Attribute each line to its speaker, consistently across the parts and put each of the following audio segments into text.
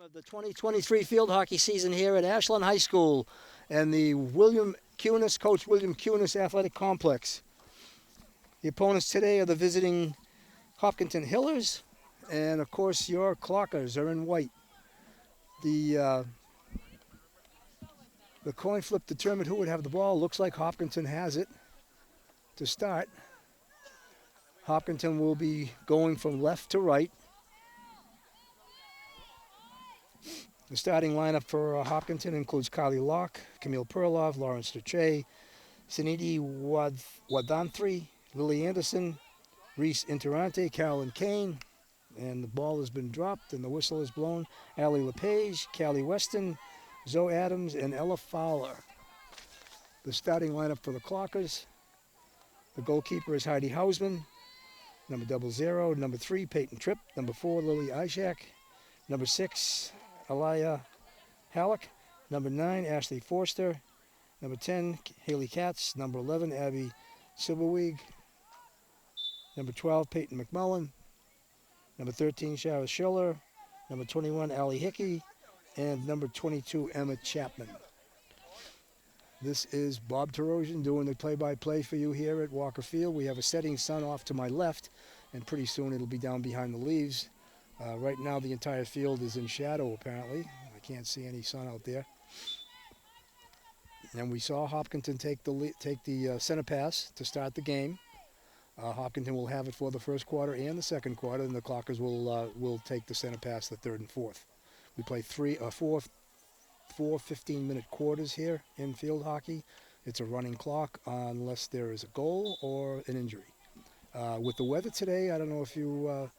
Speaker 1: Of the 2023 field hockey season here at Ashland High School and the Coach William Cunis Athletic Complex. The opponents today are the visiting Hopkinton Hillers, and of course your Clockers are in white. The coin flip determined who would have the ball. Looks like Hopkinton has it to start. Hopkinton will be going from left to right. The starting lineup for Hopkinton includes Carly Locke, Camille Perlov, Lawrence Duche, Suniti Wadanthri, Lily Anderson, Reese Interante, Carolyn Kane, and the ball has been dropped and the whistle is blown. Allie LePage, Callie Weston, Zoe Adams, and Ella Fowler. The starting lineup for the Clockers. The goalkeeper is Heidi Hausman. Number 00, number 3, Peyton Tripp. Number 4, Lily Ishak. Number 6, Alaya Halleck. Number 9, Ashley Forster. Number 10, Haley Katz. Number 11, Abby Silberweg. Number 12, Peyton McMullen. Number 13, Shara Schiller. Number 21, Allie Hickey. And number 22, Emma Chapman. This is Bob Tarosian doing the play-by-play for you here at Walker Field. We have a setting sun off to my left, and pretty soon it'll be down behind the leaves. Right now the entire field is in shadow, apparently. I can't see any sun out there. And we saw Hopkinton take the center pass to start the game. Hopkinton will have it for the first quarter and the second quarter, and the Clockers will take the center pass the third and fourth. We play four 15-minute quarters here in field hockey. It's a running clock unless there is a goal or an injury. With the weather today, I don't know if you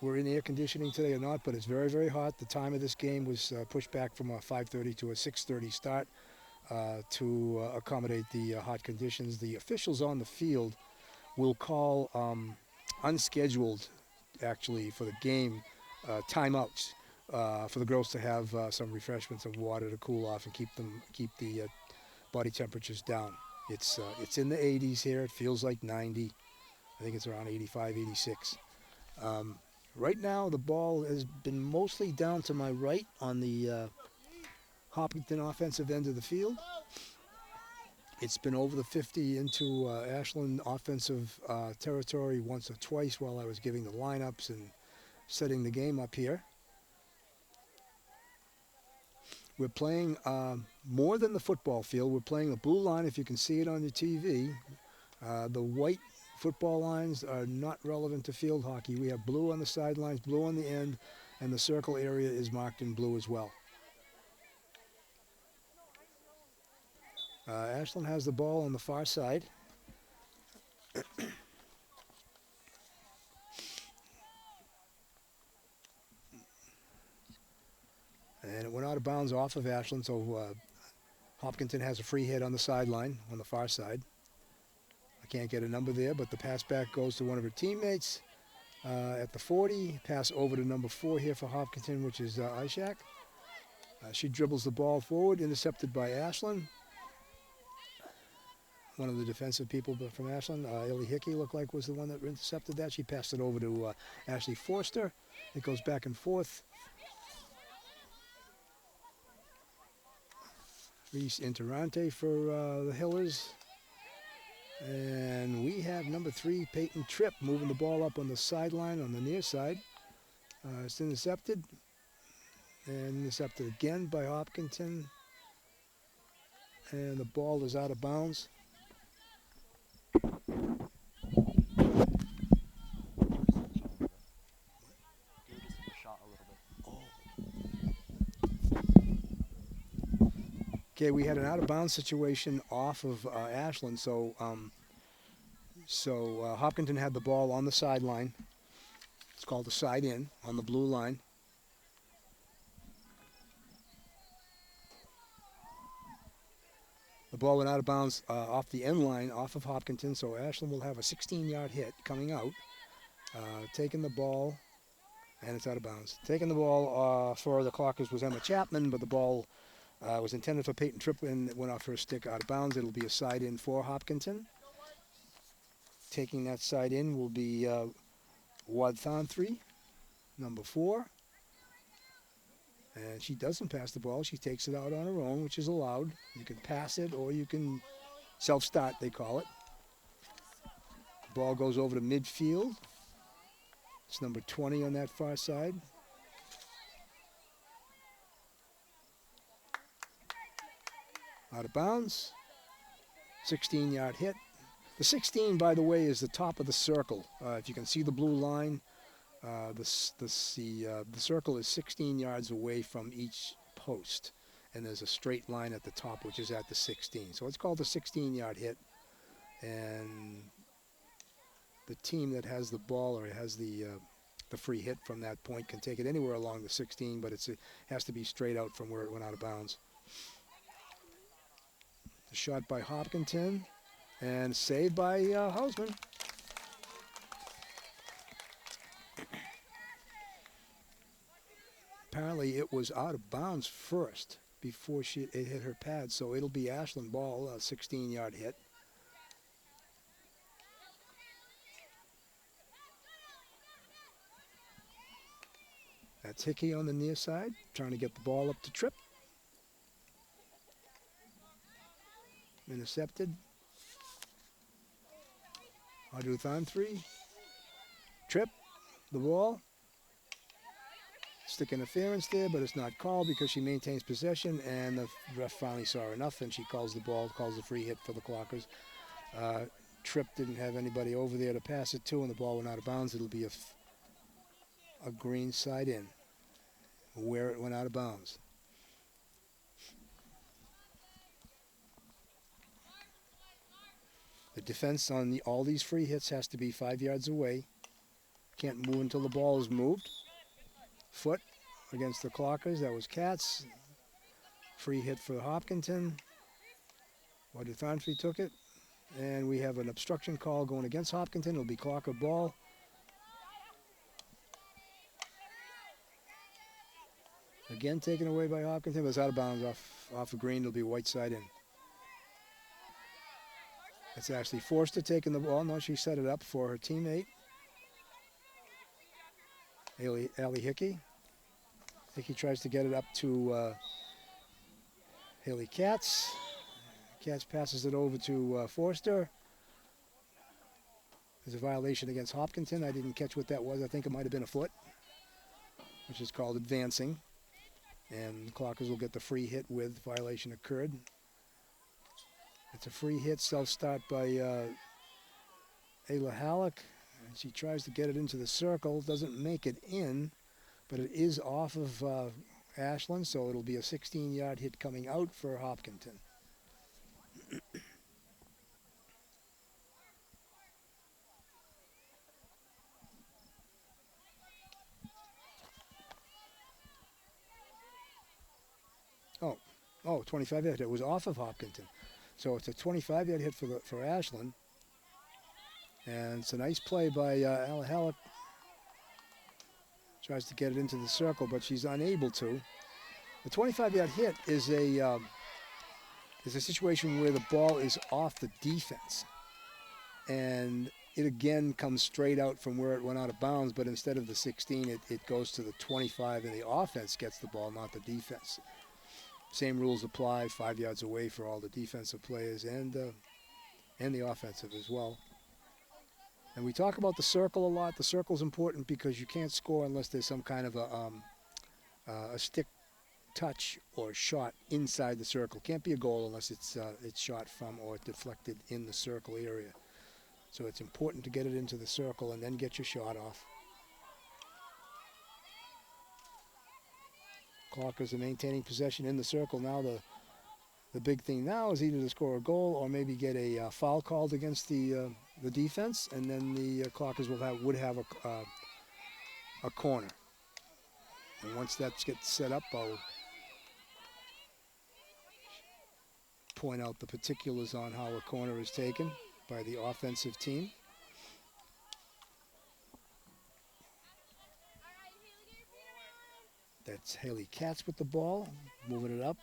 Speaker 1: were in air conditioning today or not, but it's very, very hot. The time of this game was pushed back from a 5:30 to a 6:30 start to accommodate the hot conditions. The officials on the field will call unscheduled, actually, for the game timeouts for the girls to have some refreshments of water to cool off and keep the body temperatures down. It's in the 80s here. It feels like 90. I think it's around 85, 86. Right now, the ball has been mostly down to my right on the Hopkinton offensive end of the field. It's been over the 50 into Ashland offensive territory once or twice while I was giving the lineups and setting the game up here. We're playing more than the football field. We're playing the blue line, if you can see it on your TV. The white football lines are not relevant to field hockey. We have blue on the sidelines, blue on the end, and the circle area is marked in blue as well. Ashland has the ball on the far side. And it went out of bounds off of Ashland, so Hopkinton has a free hit on the sideline on the far side. I can't get a number there, but the pass back goes to one of her teammates at the 40. Pass over to number 4 here for Hopkinton, which is Ishak. She dribbles the ball forward, intercepted by Ashland. One of the defensive people from Ashland, Ellie Hickey, looked like was the one that intercepted that. She passed it over to Ashley Forster. It goes back and forth. Reese Interante for the Hillers. And we have number 3, Peyton Tripp, moving the ball up on the sideline on the near side. It's intercepted. And intercepted again by Hopkinton. And the ball is out of bounds. Okay, we had an out-of-bounds situation off of Ashland, so Hopkinton had the ball on the sideline. It's called a side-in on the blue line. The ball went out of bounds off the end line, off of Hopkinton, so Ashland will have a 16-yard hit coming out. Taking the ball, and it's out of bounds. Taking the ball for the Clockers was Emma Chapman, but the ball was intended for Peyton Tripp and it went off her stick out of bounds. It'll be a side in for Hopkinton. Taking that side in will be Wadthanthri, number 4. And she doesn't pass the ball. She takes it out on her own, which is allowed. You can pass it or you can self-start, they call it. Ball goes over to midfield. It's number 20 on that far side. Out of bounds. 16-yard hit. The 16, by the way, is the top of the circle. If you can see the blue line, the circle is 16 yards away from each post. And there's a straight line at the top, which is at the 16. So it's called the 16-yard hit. And the team that has the ball or has the free hit from that point can take it anywhere along the 16, but it has to be straight out from where it went out of bounds. The shot by Hopkinton and saved by Hausman. Apparently it was out of bounds first before it hit her pad, so it'll be Ashland ball, a 16-yard hit. That's Hickey on the near side, trying to get the ball up to Tripp. Intercepted. Aduth on 3. Tripp, the ball. Stick interference there, but it's not called because she maintains possession, and the ref finally saw enough, and she calls the ball, calls the free hit for the Clockers. Tripp didn't have anybody over there to pass it to, and the ball went out of bounds. It'll be a green side in, where it went out of bounds. The defense on all these free hits has to be 5 yards away. Can't move until the ball is moved. Foot against the Clockers. That was Katz. Free hit for Hopkinton. Waduthanfri took it. And we have an obstruction call going against Hopkinton. It'll be Clocker ball. Again taken away by Hopkinton. It was out of bounds off a green. It'll be white side in. It's actually Forster taking the ball. No, she set it up for her teammate. Allie Hickey. Hickey tries to get it up to Haley Katz. Katz passes it over to Forster. There's a violation against Hopkinton. I didn't catch what that was. I think it might have been a foot, which is called advancing. And the Clockers will get the free hit with violation occurred. It's a free hit, self-start by Ayla Halleck. And she tries to get it into the circle. Doesn't make it in, but it is off of Ashland, so it'll be a 16-yard hit coming out for Hopkinton. Oh, 25-yard hit. It was off of Hopkinton. So it's a 25-yard hit for Ashland. And it's a nice play by Ayla Halleck. Tries to get it into the circle, but she's unable to. The 25-yard hit is a situation where the ball is off the defense. And it again comes straight out from where it went out of bounds, but instead of the 16, it goes to the 25, and the offense gets the ball, not the defense. Same rules apply, 5 yards away for all the defensive players and the offensive as well. And we talk about the circle a lot. The circle's important because you can't score unless there's some kind of a stick touch or shot inside the circle. Can't be a goal unless it's shot from or deflected in the circle area. So it's important to get it into the circle and then get your shot off. Clockers are maintaining possession in the circle. Now the big thing now is either to score a goal or maybe get a foul called against the defense, and then the Clockers would have a corner. And once that gets set up, I'll point out the particulars on how a corner is taken by the offensive team. That's Haley Katz with the ball, moving it up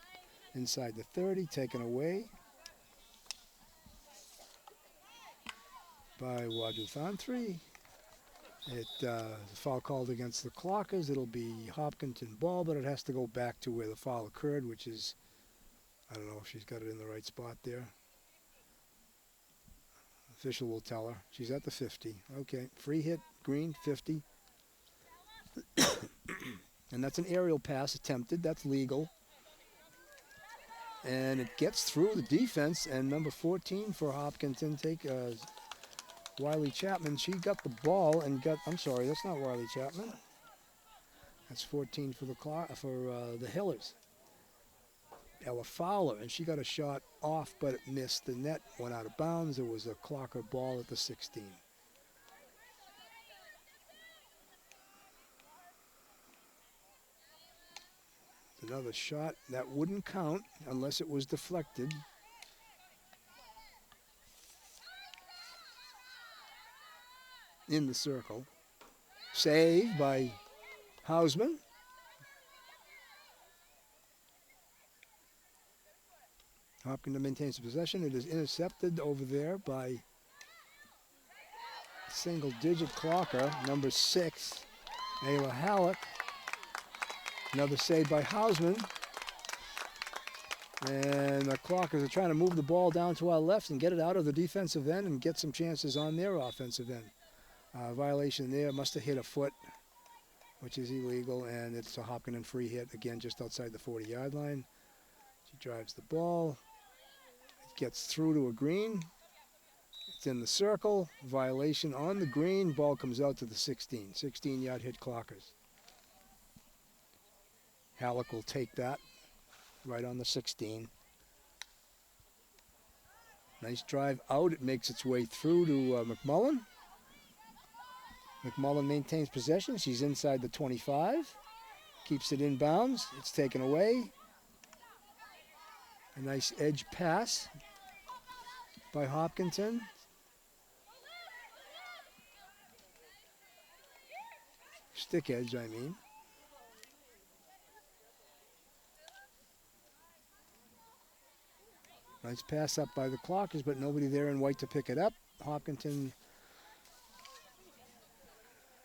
Speaker 1: inside the 30, taken away by Waduthanfri. The foul called against the Clockers. It'll be Hopkinton ball, but it has to go back to where the foul occurred, which is, I don't know if she's got it in the right spot there. Official will tell her. She's at the 50. Okay, free hit, green, 50. And that's an aerial pass attempted. That's legal. And it gets through the defense, and number 14 for Hopkinton, Wiley Chapman. She got the ball and got, I'm sorry, that's not Wiley Chapman. That's 14 for the Hillers. Ella Fowler, and she got a shot off, but it missed. The net went out of bounds. It was a Clocker ball at the 16. Another shot that wouldn't count unless it was deflected. In the circle. Saved by Hausman. Hopkinton maintains possession. It is intercepted over there by single-digit Clocker, number 6, Ayla Halleck. Another save by Hausman. And the Clockers are trying to move the ball down to our left and get it out of the defensive end and get some chances on their offensive end. Violation there, must have hit a foot, which is illegal, and it's a Hopkinton free hit, again, just outside the 40-yard line. She drives the ball. It gets through to a green. It's in the circle. Violation on the green. Ball comes out to the 16. 16-yard hit Clockers. Halleck will take that right on the 16. Nice drive out. It makes its way through to McMullen. McMullen maintains possession. She's inside the 25. Keeps it in bounds. It's taken away. A nice edge pass by Hopkinton. Stick edge, I mean. Nice pass up by the Clockers, but nobody there in white to pick it up. Hopkinton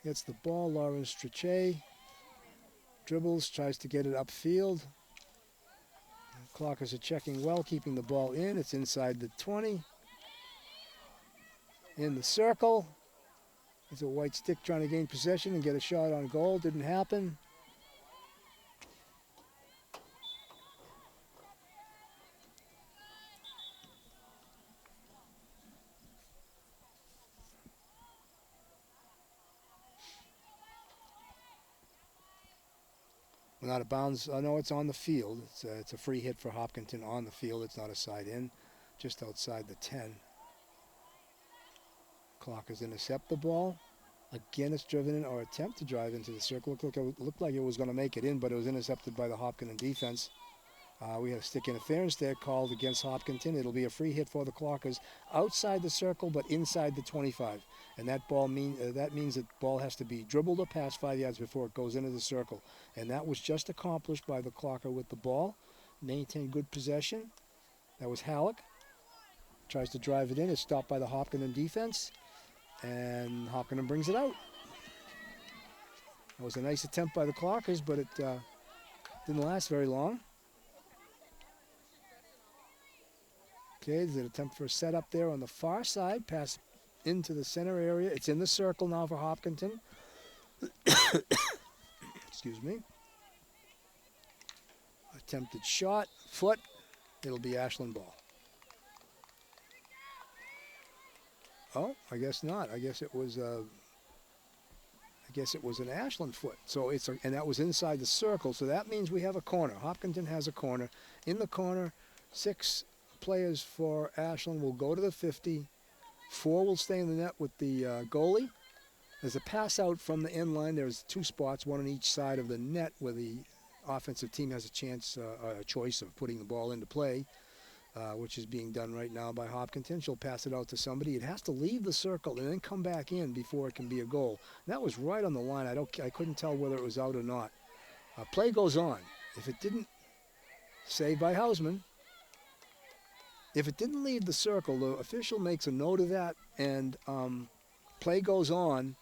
Speaker 1: gets the ball. Lauren Strachey dribbles, tries to get it upfield. The Clockers are checking well, keeping the ball in. It's inside the 20. In the circle. There's a white stick trying to gain possession and get a shot on goal. Didn't happen. Not out of bounds. No, it's on the field. It's a free hit for Hopkinton on the field. It's not a side in, just outside the 10. Clockers intercept the ball. Again, it's driven in, or attempt to drive into the circle. Looked like it was going to make it in, but it was intercepted by the Hopkinton defense. We had a stick interference there called against Hopkinton. It'll be a free hit for the Clockers outside the circle, but inside the 25. And that means that ball has to be dribbled or passed 5 yards before it goes into the circle. And that was just accomplished by the Clocker with the ball. Maintained good possession. That was Halleck. Tries to drive it in. It's stopped by the Hopkinton defense. And Hopkinton brings it out. That was a nice attempt by the Clockers, but it didn't last very long. Okay, there's an attempt for a setup there on the far side. Pass into the center area. It's in the circle now for Hopkinton. Excuse me. Attempted shot, foot. It'll be Ashland ball. Oh, I guess not. I guess it was an Ashland foot. So and that was inside the circle. So that means we have a corner. Hopkinton has a corner. In the corner, 6 players for Ashland will go to the 50. 4 will stay in the net with the goalie. There's a pass out from the end line. There's 2 spots, one on each side of the net, where the offensive team has a choice of putting the ball into play, which is being done right now by Hopkinton. She'll pass it out to somebody. It has to leave the circle and then come back in before it can be a goal. And that was right on the line. I couldn't tell whether it was out or not. Play goes on. If it didn't, saved by Hausman. If it didn't leave the circle, the official makes a note of that, and play goes on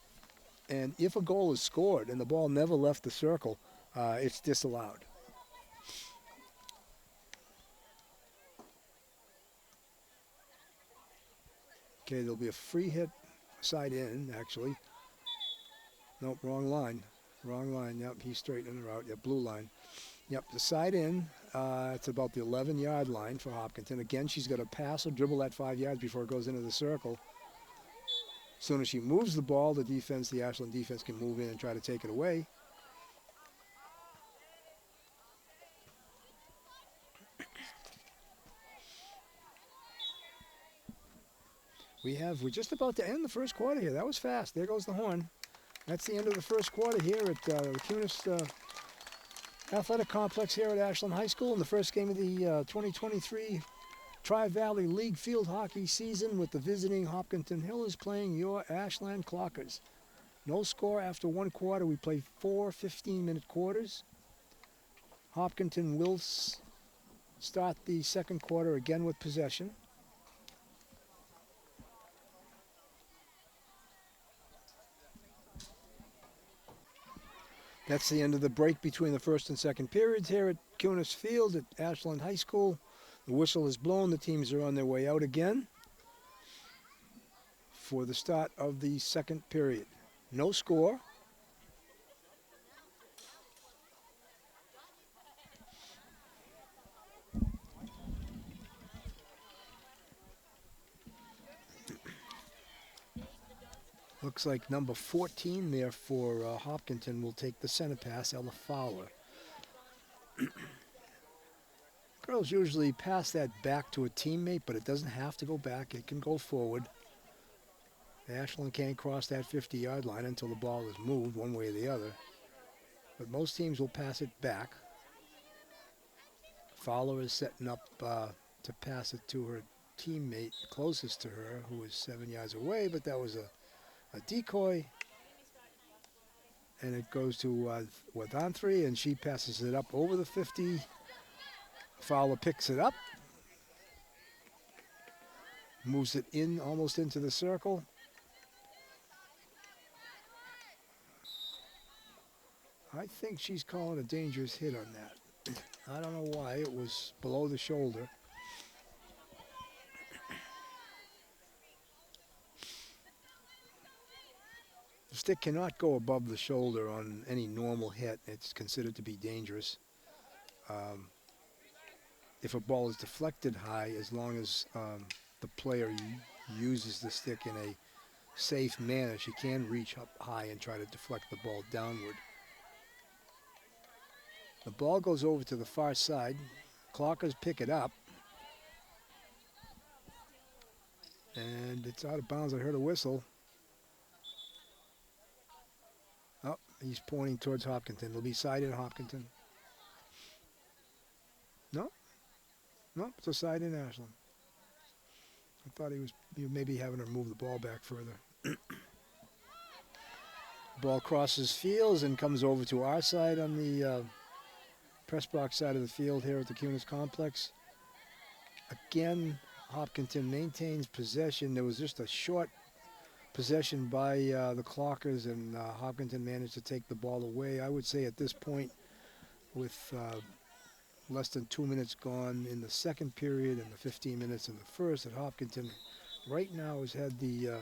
Speaker 1: And if a goal is scored and the ball never left the circle, it's disallowed. Okay, there'll be a free hit side in, actually. Nope, wrong line. Wrong line. Yep, he's straightening her out. Yep, blue line. Yep, the side in. It's about the 11-yard line for Hopkinton. Again, she's got to pass or dribble that 5 yards before it goes into the circle. As soon as she moves the ball, the defense, the Ashland defense, can move in and try to take it away. We're just about to end the first quarter here. That was fast. There goes the horn. That's the end of the first quarter here at the Cunis Athletic Complex here at Ashland High School in the first game of the 2023 Tri-Valley League field hockey season, with the visiting Hopkinton Hillers playing your Ashland Clockers. No score after one quarter. We play 4 15-minute quarters. Hopkinton will start the second quarter again with possession. That's the end of the break between the first and second periods here at Cunis Field at Ashland High School. The whistle is blown. The teams are on their way out again for the start of the second period. No score. Looks like number 14 there for Hopkinton will take the center pass, Ella Fowler. Girls usually pass that back to a teammate, but it doesn't have to go back. It can go forward. Ashland can't cross that 50-yard line until the ball is moved one way or the other. But most teams will pass it back. Fowler is setting up to pass it to her teammate closest to her, who is 7 yards away, but that was a decoy. And it goes to Wadanthri, and she passes it up over the 50. Fowler picks it up, moves it in almost into the circle. I think she's calling a dangerous hit on that. I don't know why. It was below the shoulder. The stick cannot go above the shoulder on any normal hit. It's considered to be dangerous. If a ball is deflected high, as long as the player uses the stick in a safe manner, she can reach up high and try to deflect the ball downward. The ball goes over to the far side. Clockers pick it up. And it's out of bounds. I heard a whistle. Oh, he's pointing towards Hopkinton. It'll be side in Hopkinton. No? No, it's a side in Ashland. I thought he was maybe having her move the ball back further. Ball crosses fields and comes over to our side on the press box side of the field here at the Cunis Complex. Again, Hopkinton maintains possession. There was just a short possession by the Clockers, and Hopkinton managed to take the ball away. I would say at this point, with less than 2 minutes gone in the second period and the 15 minutes in the first, that Hopkinton right now has had the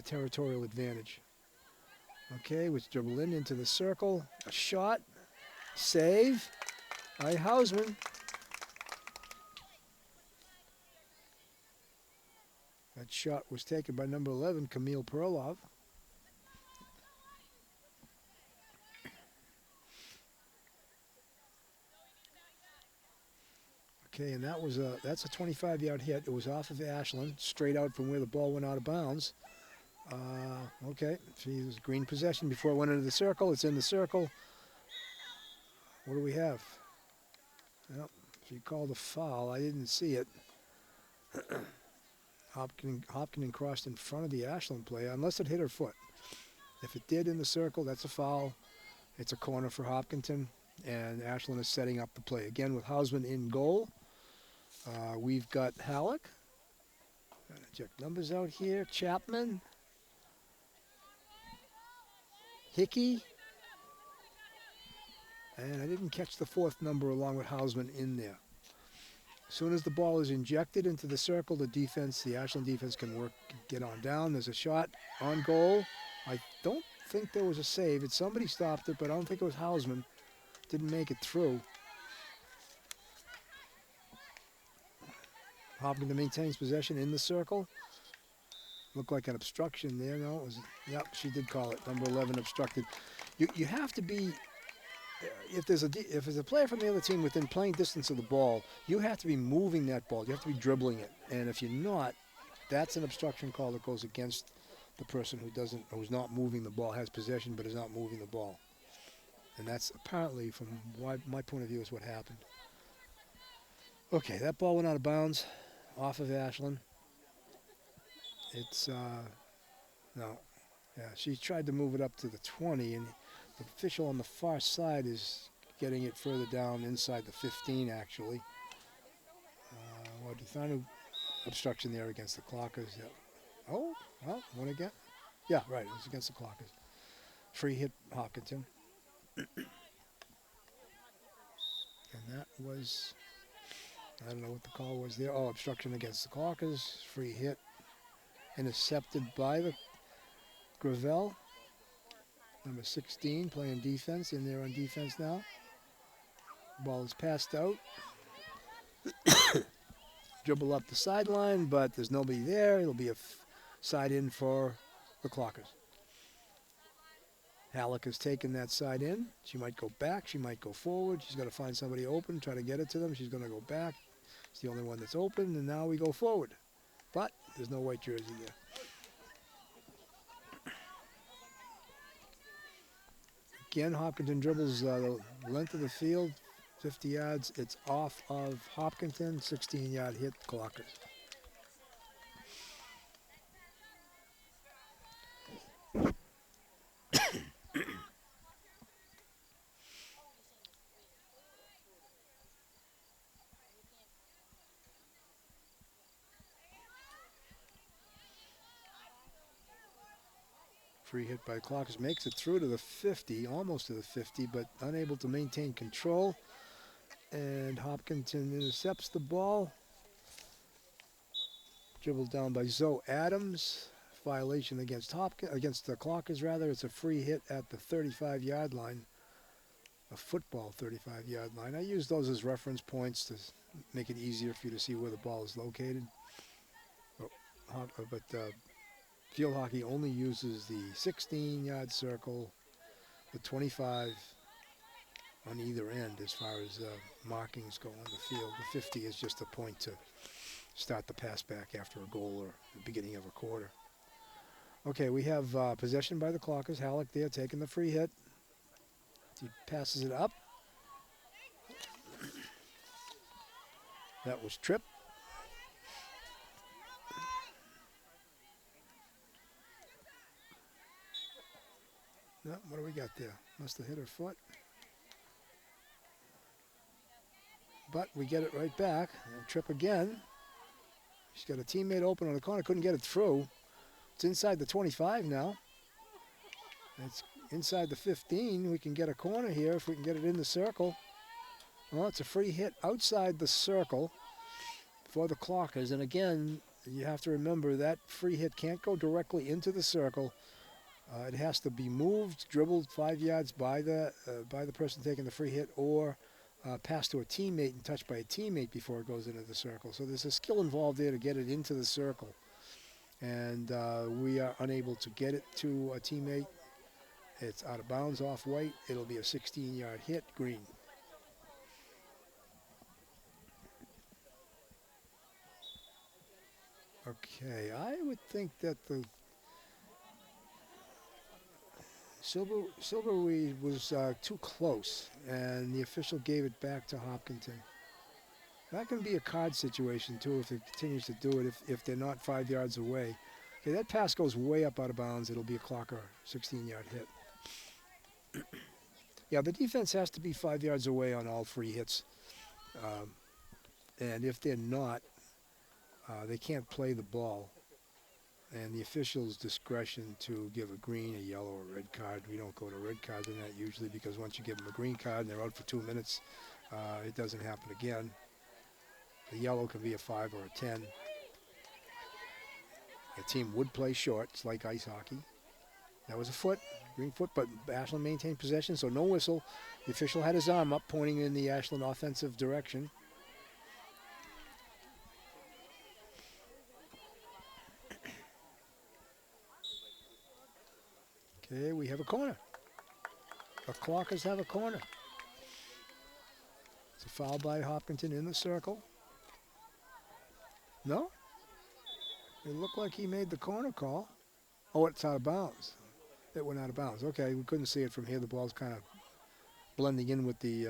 Speaker 1: territorial advantage. Okay, with dribble into the circle, a shot, save by Hausman. That shot was taken by number 11, Camille Perlov. Okay, and that's a 25-yard hit. It was off of Ashland, straight out from where the ball went out of bounds. Okay, she was green possession before it went into the circle. It's in the circle. What do we have? Well, she called a foul. I didn't see it. Hopkinton crossed in front of the Ashland player, unless it hit her foot. If it did in the circle, that's a foul. It's a corner for Hopkinton, and Ashland is setting up the play. Again, with Hausman in goal. We've got Halleck. Check numbers out here. Chapman. Hickey. And I didn't catch the fourth number along with Hausman in there. As soon as the ball is injected into the circle, the defense, the Ashland defense can get on down. There's a shot on goal. I don't think there was a save. Somebody stopped it, but I don't think it was Hausman. Didn't make it through. Hopkinton maintains possession in the circle. Looked like an obstruction there. No, it was. Yep, she did call it. Number 11 obstructed. You have to be. If there's a player from the other team within playing distance of the ball, you have to be moving that ball. You have to be dribbling it. And if you're not, that's an obstruction call that goes against the person who's not moving the ball, has possession but is not moving the ball. And that's apparently, from my point of view, is what happened. Okay, that ball went out of bounds, off of Ashland. It's no, yeah. She tried to move it up to the 20, and the official on the far side is getting it further down inside the 15, actually. What you found an obstruction there against the Clockers. Yeah. Oh, well, what again? Yeah, right. It was against the Clockers. Free hit Hopkinton. And that was, I don't know what the call was there. Oh, obstruction against the Clockers. Free hit. Intercepted by the Gravel. Number 16 playing defense, in there on defense now. Ball is passed out. Dribble up the sideline, but there's nobody there. It'll be a side in for the Clockers. Halleck has taken that side in. She might go back. She might go forward. She's got to find somebody open, try to get it to them. She's going to go back. It's the only one that's open, and now we go forward. But there's no white jersey there. Again, Hopkinton dribbles the length of the field, 50 yards. It's off of Hopkinton, 16-yard hit, Clockers. Free hit by Clockers, makes it through to the 50, almost to the 50, but unable to maintain control. And Hopkinton intercepts the ball. Dribbled down by Zoe Adams. Violation against the Clockers, rather. It's a free hit at the 35-yard line, a football 35-yard line. I use those as reference points to make it easier for you to see where the ball is located. But field hockey only uses the 16-yard circle, the 25 on either end as far as markings go on the field. The 50 is just a point to start the pass back after a goal or the beginning of a quarter. Okay, we have possession by the Clockers. Halleck there taking the free hit. He passes it up. That was tripped. No, what do we got there? Must have hit her foot. But we get it right back. And trip again. She's got a teammate open on the corner. Couldn't get it through. It's inside the 25 now. It's inside the 15. We can get a corner here if we can get it in the circle. Well, it's a free hit outside the circle for the Clockers. And again, you have to remember that free hit can't go directly into the circle. It has to be moved, dribbled 5 yards by the person taking the free hit, or passed to a teammate and touched by a teammate before it goes into the circle. So there's a skill involved there to get it into the circle. And we are unable to get it to a teammate. It's out of bounds off white. It'll be a 16-yard hit, green. Okay, I would think that the Silverweed was too close, and the official gave it back to Hopkinton. That can be a card situation, too, if it continues to do it, if they're not 5 yards away. Okay, that pass goes way up out of bounds. It'll be a Clocker 16-yard hit. Yeah, the defense has to be 5 yards away on all free hits. And if they're not, they can't play the ball. And the official's discretion to give a green, a yellow, or a red card. We don't go to red cards in that usually because once you give them a green card and they're out for 2 minutes, it doesn't happen again. The yellow can be a 5 or a 10. The team would play short. It's like ice hockey. That was a foot, green foot, but Ashland maintained possession, so no whistle. The official had his arm up, pointing in the Ashland offensive direction. Okay, we have a corner. The Clockers have a corner. It's a foul by Hopkinton in the circle. No? It looked like he made the corner call. Oh, it's out of bounds. It went out of bounds. Okay, we couldn't see it from here. The ball's kind of blending in with the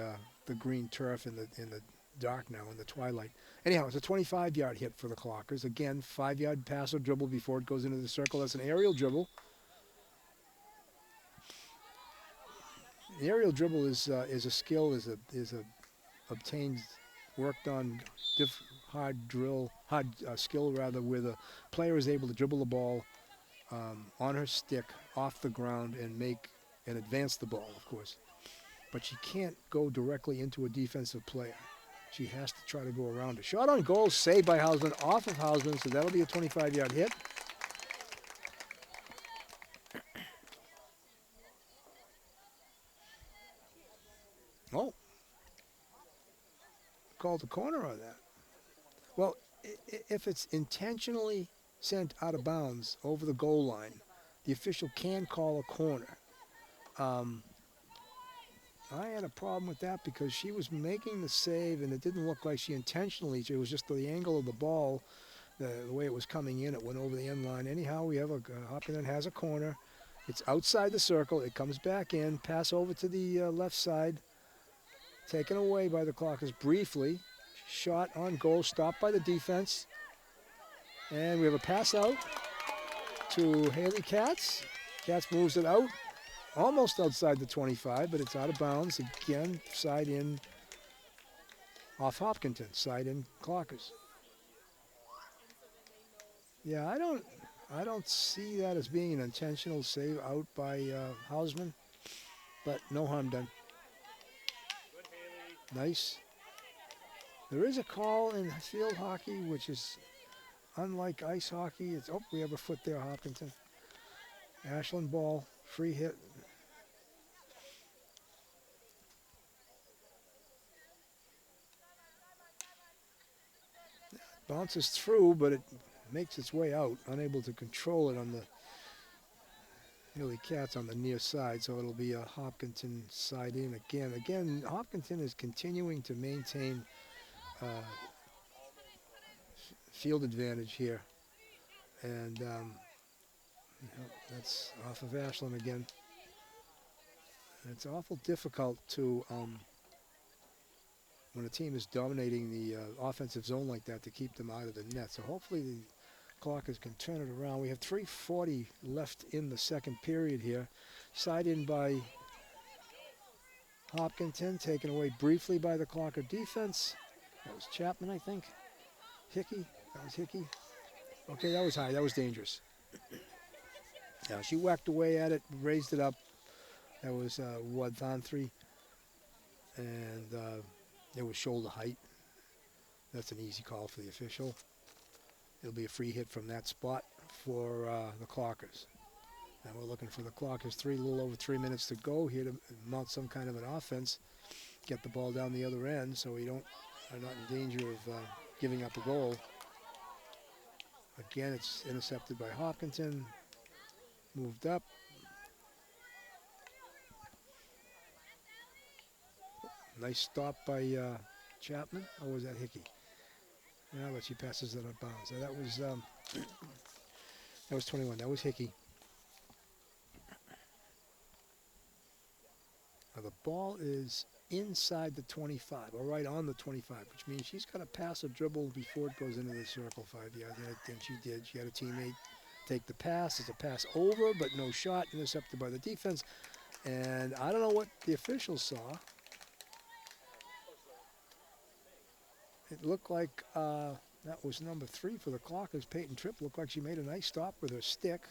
Speaker 1: green turf in the dark now, in the twilight. Anyhow, it's a 25-yard hit for the Clockers. Again, 5-yard pass or dribble before it goes into the circle. That's an aerial dribble. The aerial dribble is a skill, is a obtained, worked on hard skill rather, where the player is able to dribble the ball on her stick off the ground and advance the ball, of course. But she can't go directly into a defensive player. She has to try to go around it. Shot on goal, saved by Hausman, off of Hausman, so that'll be a 25-yard hit. Oh. Called a corner on that. Well, if it's intentionally sent out of bounds over the goal line, the official can call a corner. I had a problem with that because she was making the save, and it didn't look like she intentionally. It was just the angle of the ball, the way it was coming in. It went over the end line. Anyhow, we have Hopkinton has a corner. It's outside the circle. It comes back in. Pass over to the left side. Taken away by the Clockers briefly. Shot on goal, stopped by the defense. And we have a pass out to Haley Katz. Katz moves it out, almost outside the 25, but it's out of bounds. Again, side in off Hopkinton, side in Clockers. Yeah, I don't see that as being an intentional save out by Hausman, but no harm done. Nice. There is a call in field hockey, which is unlike ice hockey. It's, oh, we have a foot there, Hopkinton. Ashland ball, free hit. Bounces through, but it makes its way out, unable to control it on the Haley Katz on the near side, so it'll be a Hopkinton side in again. Again, Hopkinton is continuing to maintain field advantage here. And that's off of Ashland again. And it's awful difficult to, when a team is dominating the offensive zone like that, to keep them out of the net. So hopefully the Clockers can turn it around. We have 3:40 left in the second period here. Side in by Hopkinton, taken away briefly by the Clocker defense. That was Chapman, I think. Hickey, that was Hickey. Okay, that was high, that was dangerous. Now she whacked away at it, raised it up. That was Wadthantri, and it was shoulder height. That's an easy call for the official. It'll be a free hit from that spot for the Clockers. Now we're looking for the Clockers. A little over 3 minutes to go here to mount some kind of an offense, get the ball down the other end so we are not in danger of giving up a goal. Again, it's intercepted by Hopkinton. Moved up. Nice stop by Chapman. Or was that Hickey? Yeah, but she passes it out of bounds. So that was 21. That was Hickey. Now the ball is inside the 25, or right on the 25, which means she's got to pass or dribble before it goes into the circle 5 yards. And she did. She had a teammate take the pass. It's a pass over, but no shot. Intercepted by the defense. And I don't know what the officials saw. It looked like That was number 3 for the Clockers. Peyton Tripp looked like she made a nice stop with her stick.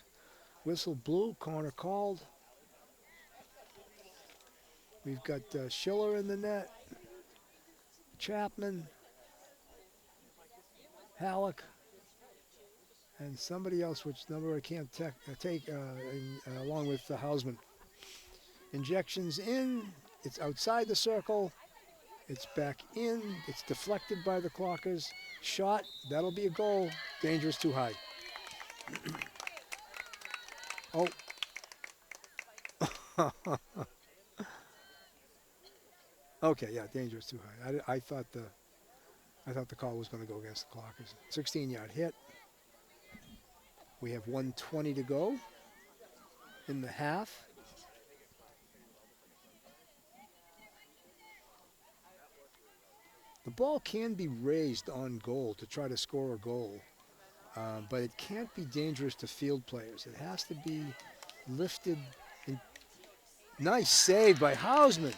Speaker 1: Whistle blew, corner called. We've got Schiller in the net, Chapman, Halleck, and somebody else, which number I can't take along with Hausman. Injections in, it's outside the circle, it's back in, it's deflected by the Clockers. Shot, that'll be a goal. Dangerous too high. Oh. Okay, yeah, dangerous too high. I thought the call was going to go against the Clockers. 16-yard hit. We have 1:20 to go in the half. The ball can be raised on goal to try to score a goal, but it can't be dangerous to field players. It has to be lifted. Nice save by Hausman.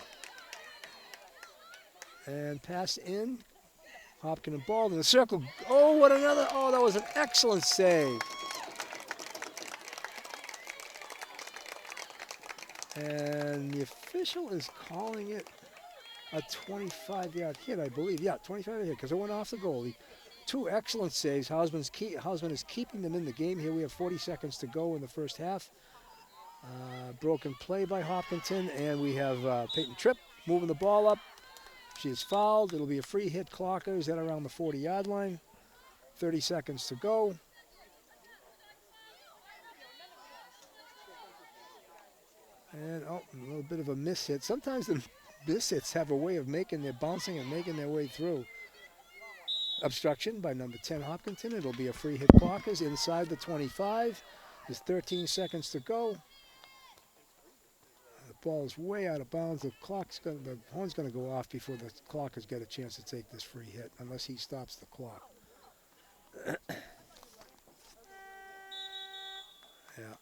Speaker 1: And pass in. Hopkinton ball in the circle. Oh, what another. Oh, that was an excellent save. And the official is calling it a 25-yard hit, I believe. Yeah, 25-yard hit, because it went off the goalie. 2 excellent saves. Hausman is keeping them in the game here. We have 40 seconds to go in the first half. Broken play by Hopkinton, and we have Peyton Tripp moving the ball up. She is fouled. It'll be a free hit. Clockers at around the 40-yard line. 30 seconds to go. And, oh, a little bit of a miss hit. Sometimes the miss hits have a way of bouncing and making their way through. Obstruction by number 10, Hopkinton. It'll be a free hit. Clockers inside the 25. There's 13 seconds to go. The ball's way out of bounds. The horn's going to go off before the Clockers get a chance to take this free hit, unless he stops the clock. Yeah.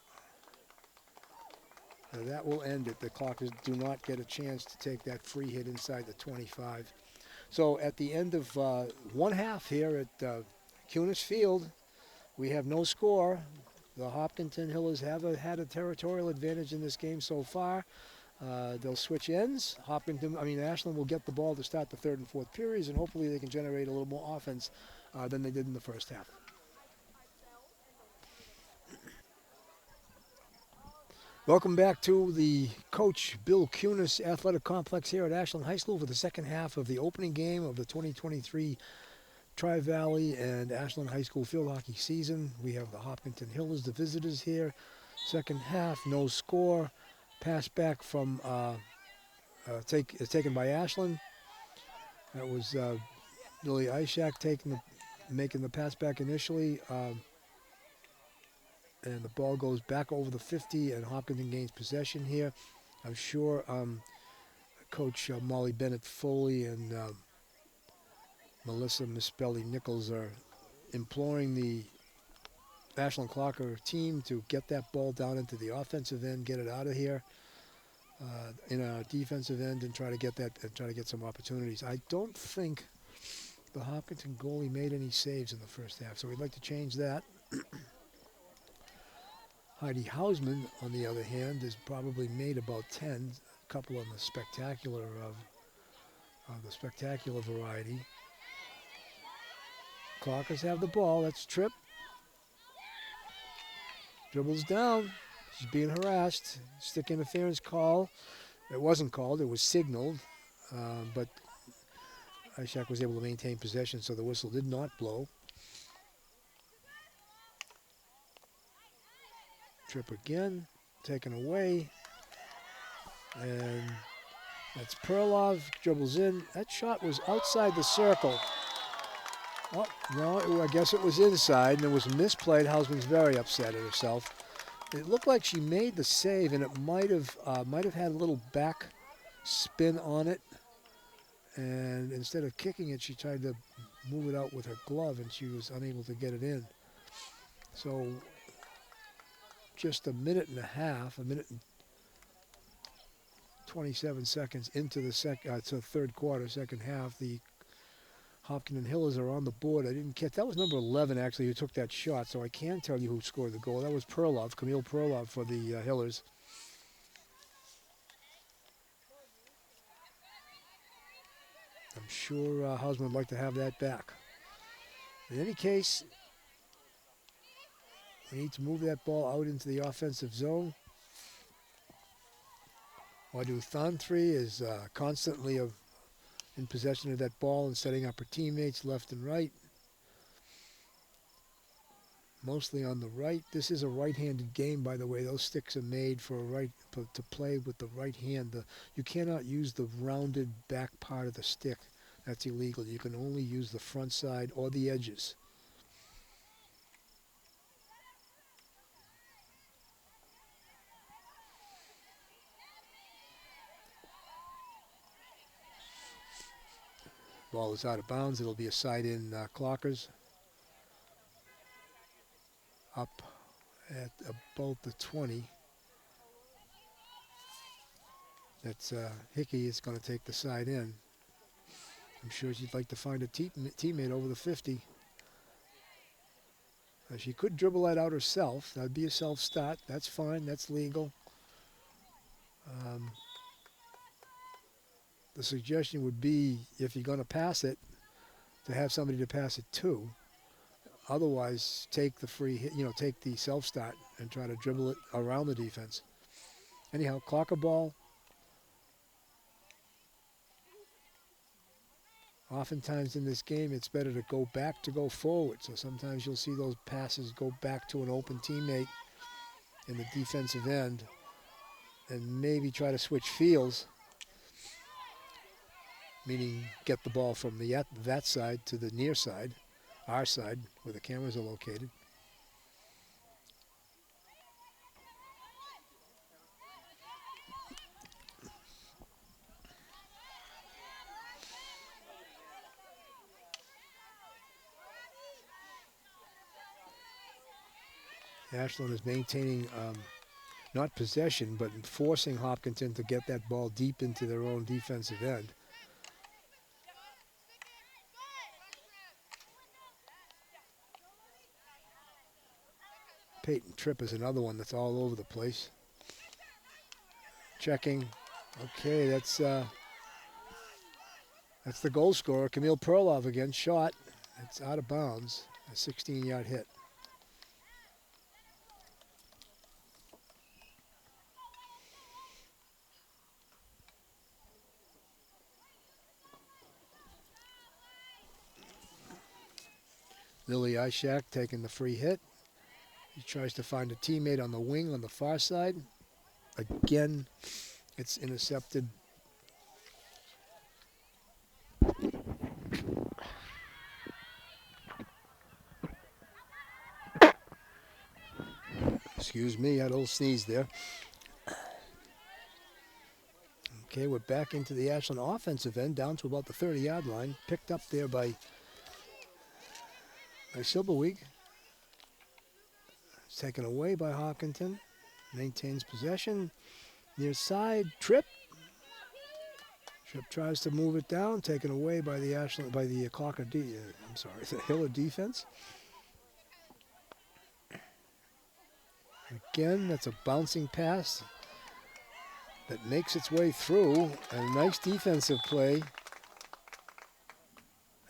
Speaker 1: That will end it. The Clockers do not get a chance to take that free hit inside the 25. So at the end of one half here at Cunis Field, we have no score. The Hopkinton Hillers have had a territorial advantage in this game so far. They'll switch ends. Ashland will get the ball to start the 3rd and 4th periods, and hopefully they can generate a little more offense than they did in the first half. Welcome back to the Coach Bill Cunis Athletic Complex here at Ashland High School for the second half of the opening game of the 2023 Tri-Valley and Ashland High School field hockey season. We have the Hopkinton Hillers, the visitors here. Second half, no score. Pass back from taken by Ashland. That was Lily Ishak making the pass back initially. And the ball goes back over the 50, and Hopkinton gains possession here. I'm sure Coach Molly Bennett-Foley and Melissa Mispelli-Nichols are imploring the Ashland Clocker team to get that ball down into the offensive end, get it out of here in our defensive end, and try to get some opportunities. I don't think the Hopkinton goalie made any saves in the first half, so we'd like to change that. Heidi Hausman, on the other hand, has probably made about 10, a couple on the spectacular variety. Clockers have the ball. That's Tripp. Dribbles down. She's being harassed. Stick interference call. It wasn't called. It was signaled, but Ishak was able to maintain possession, so the whistle did not blow. Trip again, taken away, and that's Perlov, dribbles in. That shot was outside the circle. Oh, no, I guess it was inside, and it was misplayed. Hausman's very upset at herself. It looked like she made the save, and it might have had a little back spin on it, and instead of kicking it, she tried to move it out with her glove, and she was unable to get it in. So just a minute and 27 seconds into the third quarter, second half, the Hopkinton Hillers are on the board. I didn't catch. That was number 11, actually, who took that shot, so I can tell you who scored the goal. That was Perlov, Camille Perlov for the Hillers. I'm sure Hausman would like to have that back. In any case, we need to move that ball out into the offensive zone. Wadu Thantri is constantly in possession of that ball and setting up her teammates left and right. Mostly on the right. This is a right-handed game, by the way. Those sticks are made for to play with the right hand. You cannot use the rounded back part of the stick. That's illegal. You can only use the front side or the edges. Ball is out of bounds. It'll be a side-in Clockers. Up at about the 20. That's Hickey is going to take the side in. I'm sure she'd like to find a teammate over the 50. She could dribble that out herself. That'd be a self-start. That's fine. That's legal. The suggestion would be, if you're going to pass it, to have somebody to pass it to. Otherwise, take the free hit, take the self-start and try to dribble it around the defense. Anyhow, Clocker ball. Oftentimes in this game, it's better to go back to go forward. So sometimes you'll see those passes go back to an open teammate in the defensive end and maybe try to switch fields, meaning get the ball from that side to the near side, our side, where the cameras are located. Ashland is maintaining not possession, but forcing Hopkinton to get that ball deep into their own defensive end. Peyton Tripp is another one that's all over the place. Checking. Okay, that's the goal scorer, Camille Perlov again. Shot. It's out of bounds. A 16-yard hit. Lily Ishak taking the free hit. He tries to find a teammate on the wing on the far side. Again, it's intercepted. Excuse me, I had a little sneeze there. Okay, we're back into the Ashland offensive end, down to about the 30-yard line. Picked up there by Silberweig. It's taken away by Hopkinton. Maintains possession. Near side, Tripp. Tripp tries to move it down, taken away by the the Hiller defense. Again, that's a bouncing pass that makes its way through. A nice defensive play.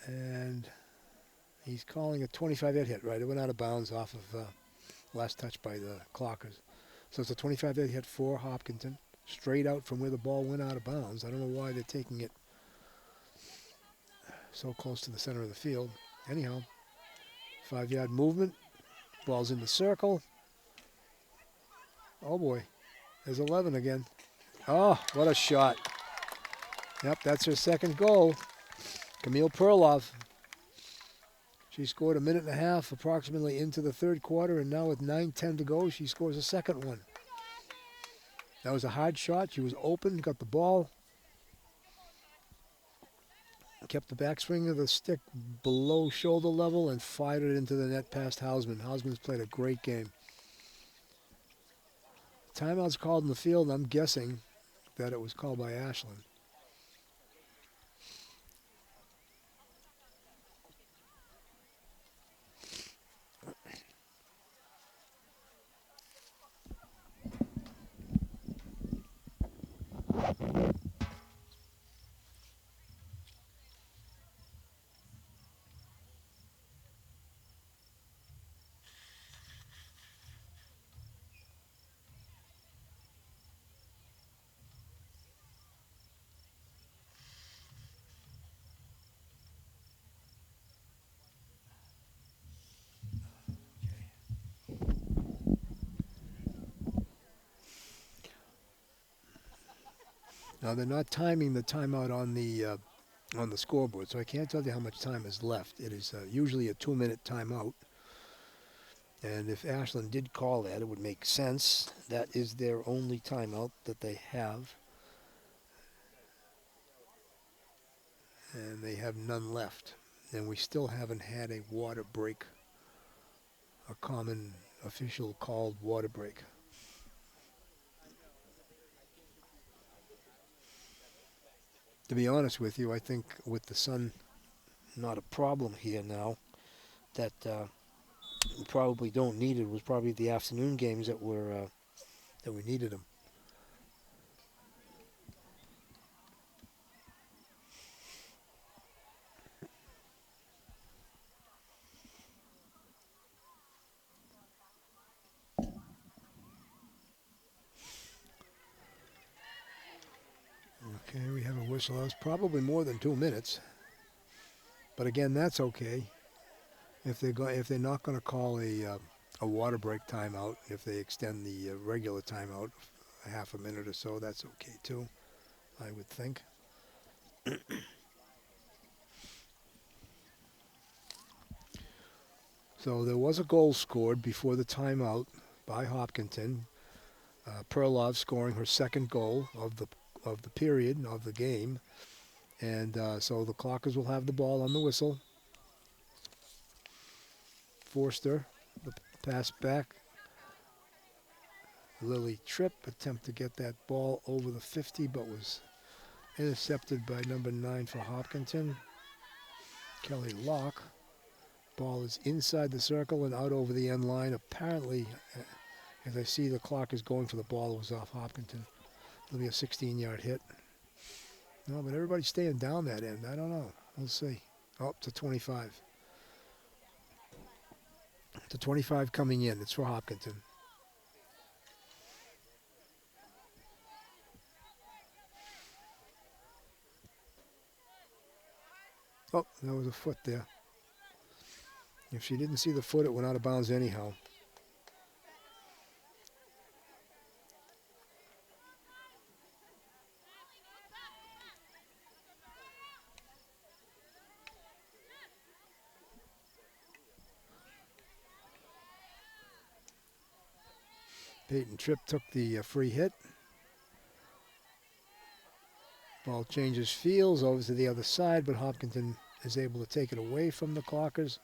Speaker 1: And he's calling a 25-yard hit, right? It went out of bounds off of last touch by the Clockers. So it's a 25-yard hit for Hopkinton, straight out from where the ball went out of bounds. I don't know why they're taking it so close to the center of the field. Anyhow, 5-yard movement. Ball's in the circle. Oh, boy. There's 11 again. Oh, what a shot. Yep, that's her second goal. Camille Perlov. She scored a minute and a half approximately into the third quarter, and now with 9:10 to go, she scores a second one. That was a hard shot. She was open, got the ball, kept the backswing of the stick below shoulder level, and fired it into the net past Hausman. Hausman's played a great game. Timeout's called in the field, and I'm guessing that it was called by Ashland. Now they're not timing the timeout on the scoreboard, so I can't tell you how much time is left. It is usually a 2-minute timeout. And if Ashland did call that, it would make sense. That is their only timeout that they have. And they have none left. And we still haven't had a water break, a common official called water break. To be honest with you, I think with the sun not a problem here now, that we probably don't need it. It was probably the afternoon games that were that we needed them. Okay, we have a whistle. That was probably more than 2 minutes, but again, that's okay. If they're not going to call a water break timeout, if they extend the regular timeout a half a minute or so, that's okay too, I would think. So there was a goal scored before the timeout by Hopkinton. Perlov scoring her second goal of the period of the game, and so the Clockers will have the ball on the whistle. Forster, the pass back. Lily Tripp attempt to get that ball over the 50, but was intercepted by number 9 for Hopkinton, Kelly Locke. Ball is inside the circle and out over the end line. Apparently, as I see the clock is going for the ball, it was off Hopkinton. It'll be a 16-yard hit. No, but everybody's staying down that end. I don't know. We'll see. Up to 25. To 25 coming in. It's for Hopkinton. Oh, there was a foot there. If she didn't see the foot, it went out of bounds anyhow. Peyton Tripp took the free hit. Ball changes fields over to the other side, but Hopkinton is able to take it away from the Clockers.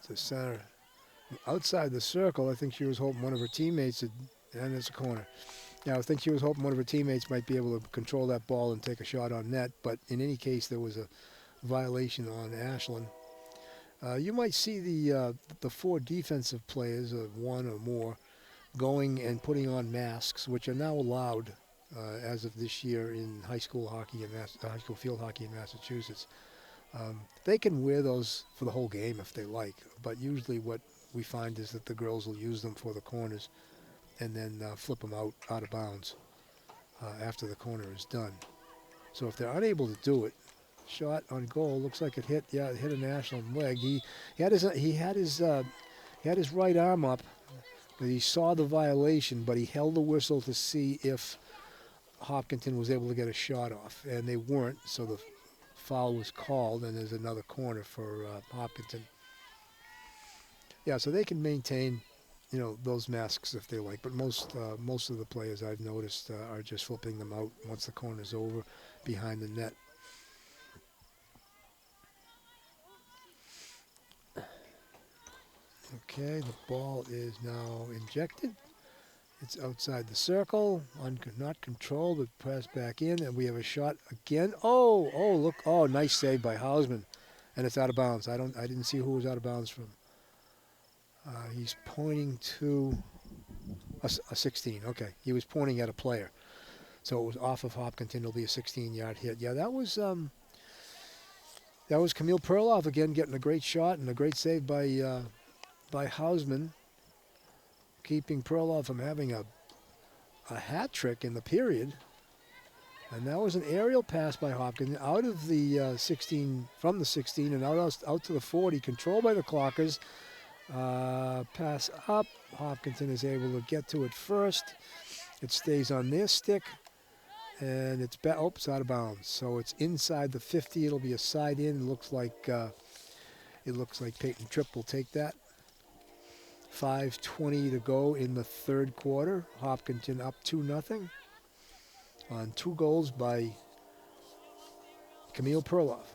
Speaker 1: To center. Outside the circle, I think she was hoping one of her teammates had, and it's a corner. Yeah, I think she was hoping one of her teammates might be able to control that ball and take a shot on net, but in any case, there was a violation on Ashland. You might see the 4 defensive players, one or more, going and putting on masks, which are now allowed as of this year in high school hockey and high school field hockey in Massachusetts. They can wear those for the whole game if they like, but usually what we find is that the girls will use them for the corners and then flip them out of bounds after the corner is done. So if they're unable to do it, shot on goal looks like it hit. Yeah, it hit an Ashland leg. He had his right arm up, but he saw the violation, but he held the whistle to see if Hopkinton was able to get a shot off, and they weren't. So the foul was called, and there's another corner for Hopkinton. Yeah, so they can maintain, those masks if they like, but most of the players I've noticed are just flipping them out once the corner's over behind the net. Okay, the ball is now injected. It's outside the circle, not controlled, but pressed back in, and we have a shot again. Oh, look, nice save by Hausman, and it's out of bounds. I didn't see who was out of bounds from. He's pointing to a 16. Okay, he was pointing at a player, so it was off of Hopkinton. It'll be a 16-yard hit. Yeah, that was Camille Perlov again getting a great shot and a great save by Hausman, keeping Perlov from having a hat trick in the period. And that was an aerial pass by Hopkins out of the 16, from the 16 and out to the 40, controlled by the Clockers. Pass up. Hopkinton is able to get to it first. It stays on their stick, and it's it's out of bounds. So it's inside the 50. It'll be a side in. It looks like Peyton Tripp will take that. 5:20 to go in the third quarter. Hopkinton up 2-0 on 2 goals by Camille Perloff.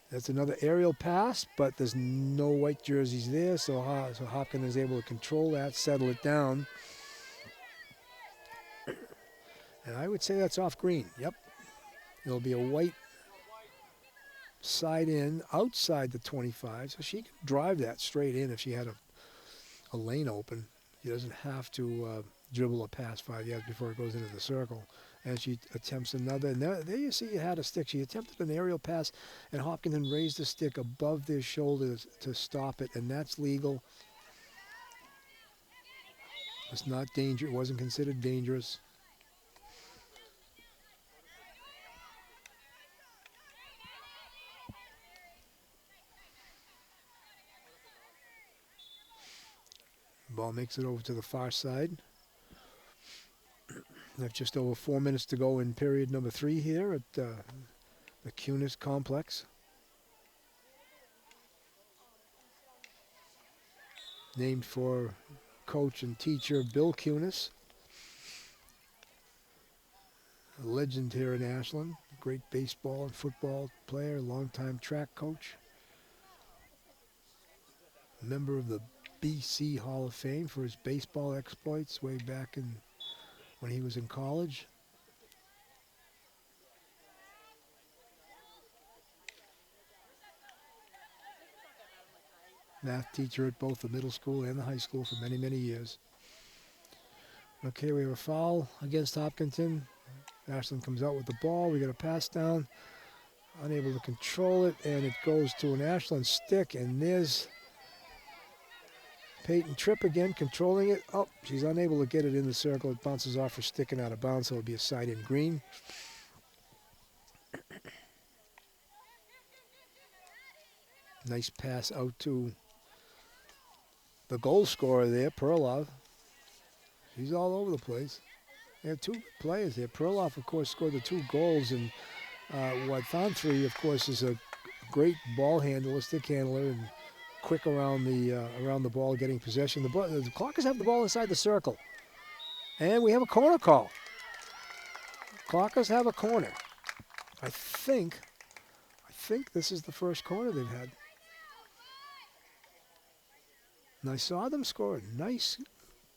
Speaker 1: That's another aerial pass, but there's no white jerseys there, so Hopkins is able to control that, settle it down. And I would say that's off green. Yep. It'll be a white side in outside the 25, so she can drive that straight in if she had a lane open. She doesn't have to dribble a pass 5 yards before it goes into the circle. And she attempts another. And there you see it had a stick. She attempted an aerial pass, and Hopkinton raised the stick above their shoulders to stop it, and that's legal. It's not dangerous. It wasn't considered dangerous. Ball makes it over to the far side. We have just over 4 minutes to go in period number 3 here at the Kunis complex. Named for coach and teacher Bill Kunis, a legend here in Ashland, great baseball and football player, longtime track coach, member of the BC Hall of Fame for his baseball exploits way back when he was in college. Math teacher at both the middle school and the high school for many, many years. Okay, we have a foul against Hopkinton. Ashland comes out with the ball. We got a pass down. Unable to control it, and it goes to an Ashland stick, and there's Peyton Tripp again controlling it. Oh, she's unable to get it in the circle. It bounces off her stick and out of bounds, so it'll be a side in green. Nice pass out to the goal scorer there, Perloff. She's all over the place. They have 2 players there. Perloff, of course, scored the 2 goals, and Wadthanthri, of course, is a great ball handler, stick handler, and quick around the ball, getting possession. The Clockers have the ball inside the circle, and we have a corner call. Clockers have a corner. I think this is the first corner they've had. And I saw them score a nice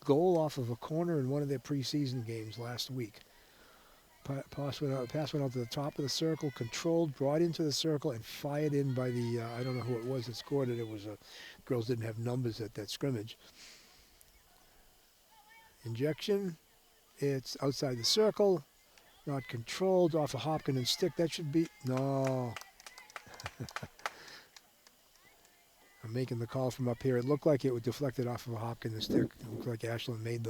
Speaker 1: goal off of a corner in one of their preseason games last week. Pass went out to the top of the circle, controlled, brought into the circle, and fired in by the, I don't know who it was that scored it. It was girls didn't have numbers at that scrimmage. Injection. It's outside the circle, not controlled, off a Hopkinton stick. That should be, no. I'm making the call from up here. It looked like it was deflected off of a Hopkinton stick. It looked like Ashland made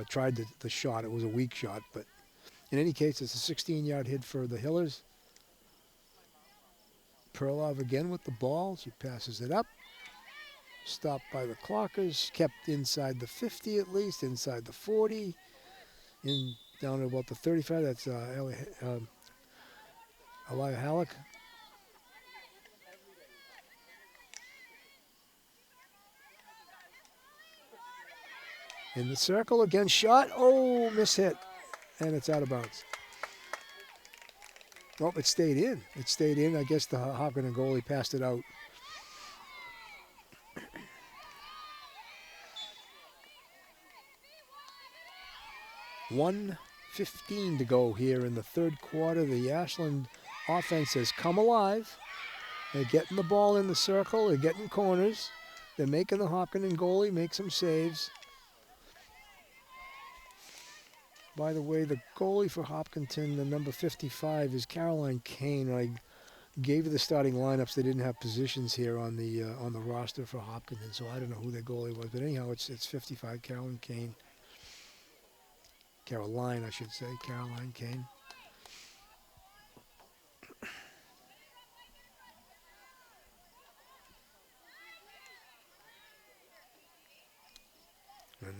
Speaker 1: tried the shot. It was a weak shot, but in any case, it's a 16-yard hit for the Hillers. Perloff again with the ball. She passes it up. Stopped by the Clockers. Kept inside the 50 at least, inside the 40. Down to about the 35. That's Elia Halleck. In the circle, again shot. Oh, mishit. And it's out of bounds. Well, it stayed in. It stayed in. I guess the Hopkinton goalie passed it out. $1:15 to go here in the third quarter. The Ashland offense has come alive. They're getting the ball in the circle. They're getting corners. They're making the Hopkinton goalie make some saves. By the way, the goalie for Hopkinton, the number 55, is Caroline Kane. I gave you the starting lineups. They didn't have positions here on the roster for Hopkinton, so I don't know who their goalie was. But anyhow, it's 55, Caroline Kane. Caroline, I should say, Caroline Kane.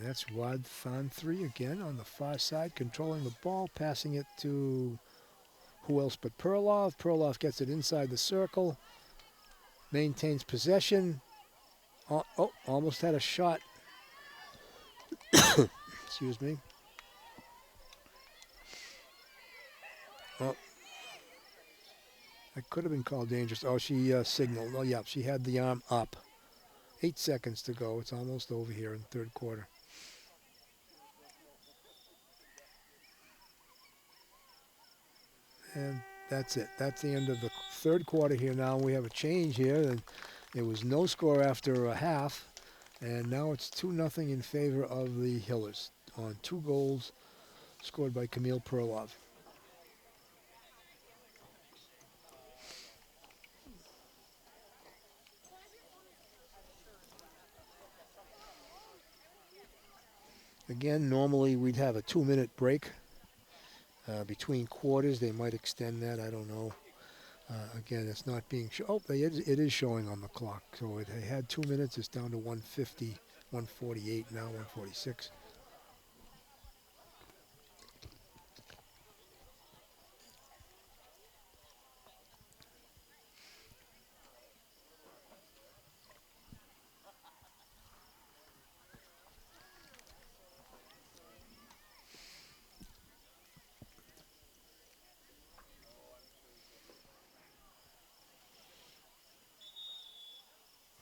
Speaker 1: That's Rod Thon 3 again on the far side, controlling the ball, passing it to who else but Perlov. Perlov gets it inside the circle, maintains possession. Oh, almost had a shot. Excuse me. Oh, that could have been called dangerous. Oh, she signaled. Oh, yeah, she had the arm up. 8 seconds to go. It's almost over here in the third quarter. And that's it. That's the end of the third quarter here now. We have a change here. And there was no score after a half. And now it's 2-0 in favor of the Hillers on 2 goals scored by Camille Perlov. Again, normally we'd have a 2-minute break between quarters. They might extend that. I don't know. Again, it's not being shown. Oh, it is showing on the clock. So it had 2 minutes. It's down to 150, 148 now, 146.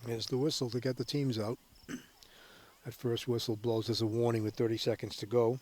Speaker 1: Here's the whistle to get the teams out. That first whistle blows as a warning with 30 seconds to go.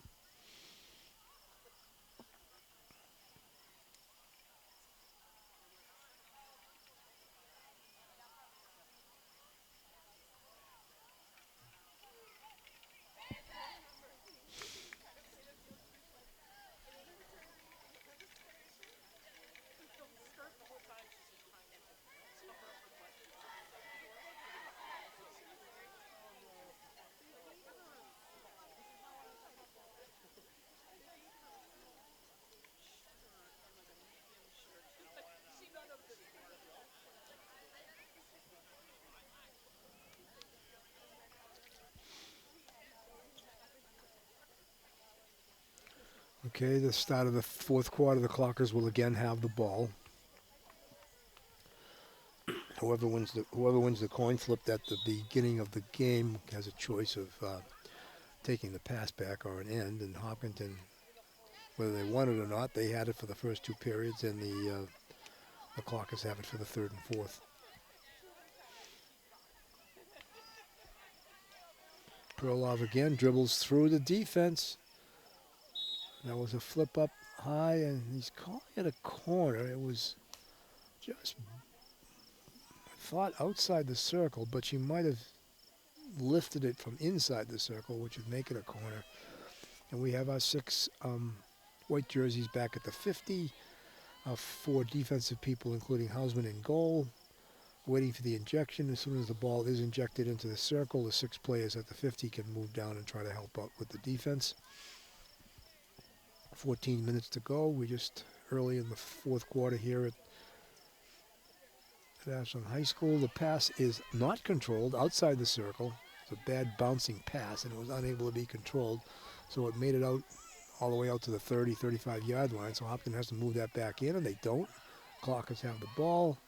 Speaker 1: Okay, the start of the fourth quarter, the Clockers will again have the ball. Whoever wins the coin flip at the beginning of the game has a choice of taking the pass back or an end. And Hopkinton, whether they want it or not, they had it for the first 2 periods, and the Clockers have it for the third and fourth. Perlov again dribbles through the defense. That was a flip up high, and he's calling it a corner. It was just, I thought, outside the circle, but she might have lifted it from inside the circle, which would make it a corner. And we have our 6 white jerseys back at the 50. 4 defensive people, including Hausman in goal, waiting for the injection. As soon as the ball is injected into the circle, the 6 players at the 50 can move down and try to help out with the defense. 14 minutes to go. We're just early in the fourth quarter here at Ashland High School. The pass is not controlled outside the circle. It's a bad bouncing pass, and it was unable to be controlled. So it made it out all the way out to the 30, 35-yard line. So Hopkins has to move that back in, and they don't. Clockers have the ball.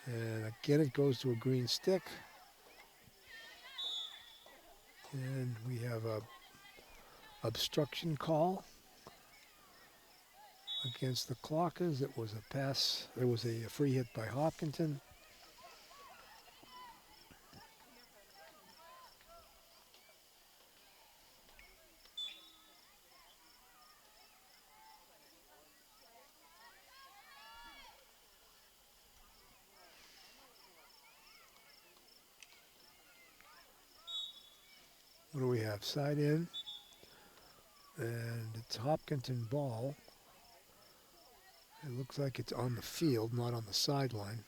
Speaker 1: And again, it goes to a green stick. And we have a obstruction call against the Clockers. It was a pass. There was a free hit by Hopkinton. What do we have? Side in. And it's Hopkinton ball. It looks like it's on the field, not on the sideline.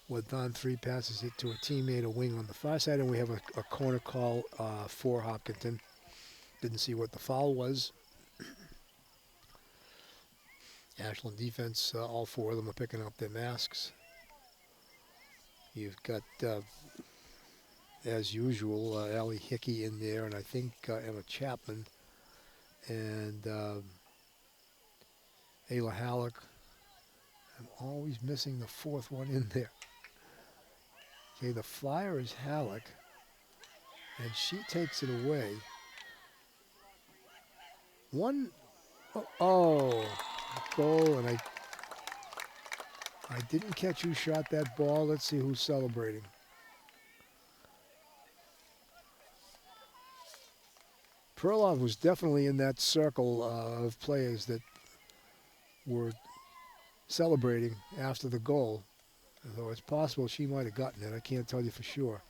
Speaker 1: Wadon 3 passes it to a teammate, a wing on the far side, and we have a corner call for Hopkinton. Didn't see what the foul was. Ashland defense, all 4 of them are picking up their masks. You've got, as usual, Allie Hickey in there, and I think Emma Chapman and Ayla Halleck. I'm always missing the fourth one in there. Okay, the flyer is Halleck, and she takes it away. Oh, goal, and I didn't catch who shot that ball. Let's see who's celebrating. Perlov was definitely in that circle of players that were celebrating after the goal. Although it's possible she might have gotten it. I can't tell you for sure.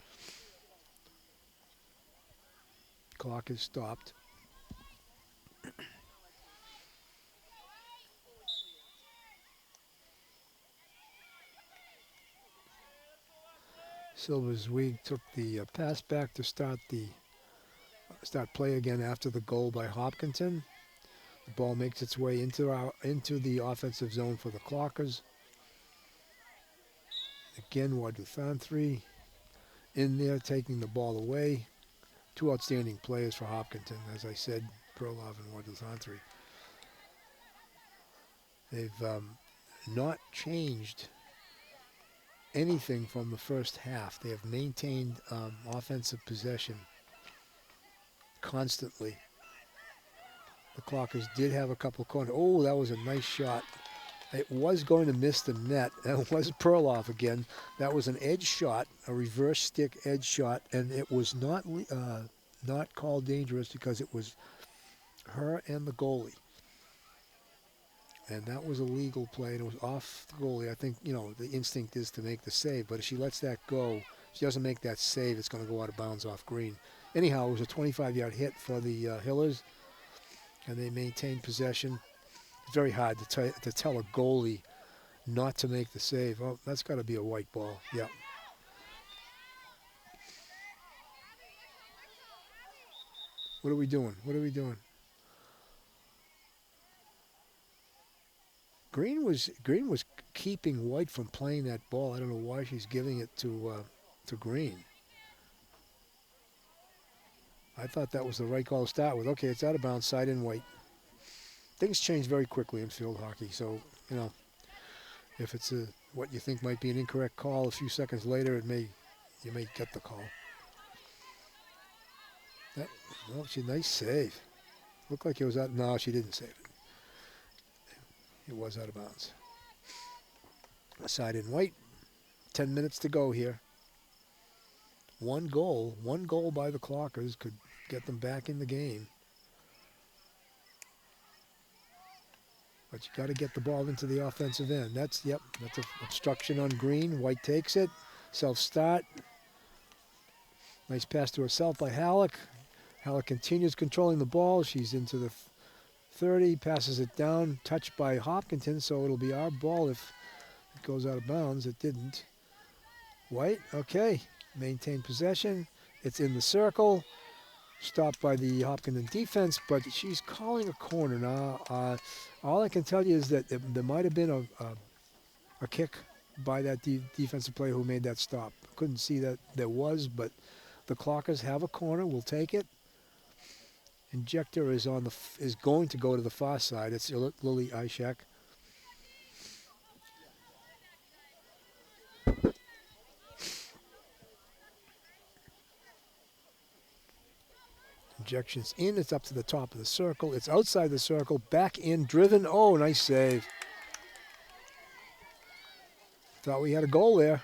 Speaker 1: Clock is stopped. Silver Zweig took the pass back to start play again after the goal by Hopkinton. The ball makes its way into the offensive zone for the Clockers. Again, Waduthanthri in there taking the ball away. Two outstanding players for Hopkinton, as I said, Perlov and Waduthanthri. They've not changed anything from the first half. They have maintained offensive possession constantly. The Clockers did have a couple corners. Oh, that was a nice shot. It was going to miss the net. That was Perlov again. That was an edge shot, a reverse stick edge shot, and it was not called dangerous because it was her and the goalie. And that was a legal play, and it was off the goalie. I think, the instinct is to make the save, but if she lets that go, she doesn't make that save, it's going to go out of bounds off green. Anyhow, it was a 25-yard hit for the Hillers, and they maintained possession. It's very hard to tell a goalie not to make the save. Oh, that's got to be a white ball. Yeah. What are we doing? Green was keeping White from playing that ball. I don't know why she's giving it to Green. I thought that was the right call to start with. Okay, it's out of bounds, side in White. Things change very quickly in field hockey, so if it's what you think might be an incorrect call, a few seconds later you may get the call. Nice save. Looked like it was out. No, she didn't save it. It was out of bounds. Side in White. 10 minutes to go here. One goal by the Clockers could get them back in the game. But you got to get the ball into the offensive end. That's an obstruction on Green. White takes it. Self-start. Nice pass to herself by Halleck. Halleck continues controlling the ball. She's into the 30, passes it down, touched by Hopkinton, so it'll be our ball if it goes out of bounds. It didn't. White, okay, maintain possession. It's in the circle, stopped by the Hopkinton defense, but she's calling a corner. Now, all I can tell you is that there might have been a kick by that defensive player who made that stop. Couldn't see that there was, but the Clockers have a corner. We'll take it. Injector is going to go to the far side. It's Lily Ishak. Injections in. It's up to the top of the circle. It's outside the circle. Back in, driven. Oh, nice save. Thought we had a goal there.